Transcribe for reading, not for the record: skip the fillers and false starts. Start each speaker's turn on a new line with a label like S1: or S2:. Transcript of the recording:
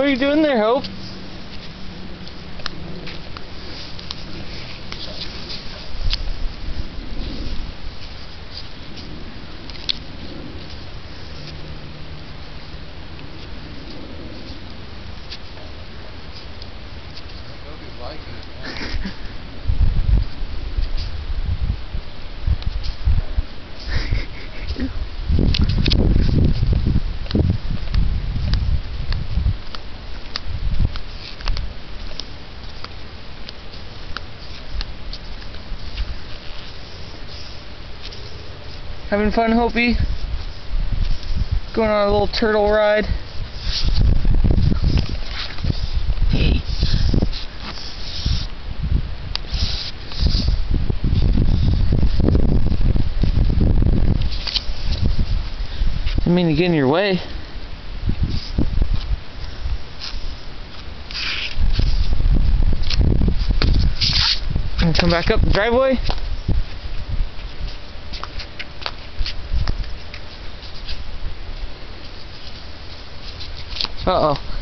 S1: What are you doing there, Hope? Having fun, Hopi? Going on a little turtle ride? Hey. Didn't mean to get in your way. And come back up the driveway. Uh-oh.